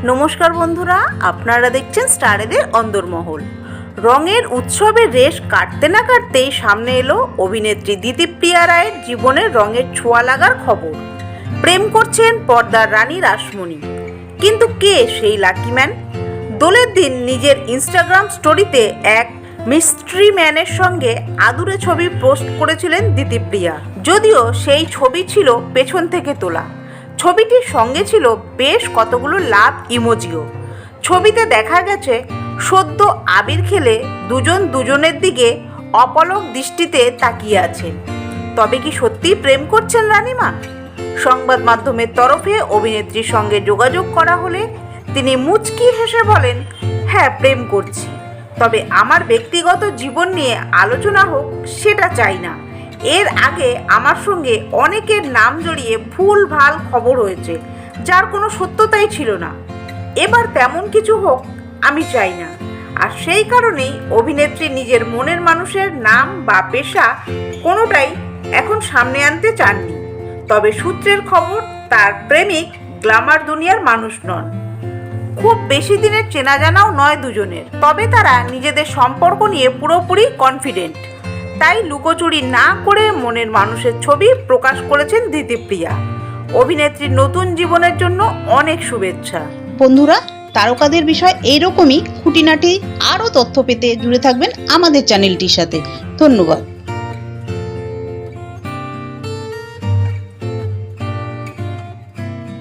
নমস্কার বন্ধুরা, আপনারা দেখছেন স্টারেদের অন্দরমহল। রঙের উৎসবের রেশ কাটতে না কাটতেই সামনে এলো অভিনেত্রী দিতিপ্রিয়া রায়ের জীবনের রঙের ছোঁয়া লাগার খবর। প্রেম করছেন পর্দার রানী রাসমণি। কিন্তু কে সেই লাকি ম্যান? দোলের দিন নিজের ইনস্টাগ্রাম স্টোরিতে এক মিস্ট্রি ম্যানের সঙ্গে আদুরে ছবি পোস্ট করেছিলেন দিতিপ্রিয়া। যদিও সেই ছবি ছিল পেছন থেকে তোলা। ছবিটির সঙ্গে ছিল বেশ কতগুলো লাভ ইমোজিও। ছবিতে দেখা গেছে সদ্য আবির খেলে দুজন দুজনের দিকে অপলক দৃষ্টিতে তাকিয়ে আছেন। তবে কি সত্যিই প্রেম করছেন রানীমা? সংবাদ মাধ্যমের তরফে অভিনেত্রীর সঙ্গে যোগাযোগ করা হলে তিনি মুচকি হেসে বলেন, হ্যাঁ প্রেম করছি, তবে আমার ব্যক্তিগত জীবন নিয়ে আলোচনা হোক সেটা চাই না। এর আগে আমার সঙ্গে অনেকের নাম জড়িয়ে ভুল ভাল খবর হয়েছে, যার কোনো সত্যতাই ছিল না। এবার তেমন কিছু হোক আমি চাই না। আর সেই কারণেই অভিনেত্রী নিজের মনের মানুষের নাম বা পেশা কোনোটাই এখন সামনে আনতে চাননি। তবে সূত্রের খবর, তার প্রেমিক গ্ল্যামার দুনিয়ার মানুষ নন। খুব বেশি দিনের চেনা জানাও নয় দুজনের, তবে তারা নিজেদের সম্পর্ক নিয়ে পুরোপুরি কনফিডেন্ট। তাই লুকোচুরি না করে মনের মানুষের ছবি প্রকাশ করেছেন দিতিপ্রিয়া। অভিনেত্রীর নতুন জীবনের জন্য অনেক শুভেচ্ছা। বন্ধুরা, তারকাদের বিষয় এইরকমই খুঁটিনাটি আরও তথ্য পেতে জুড়ে থাকবেন আমাদের চ্যানেলটির সাথে। ধন্যবাদ।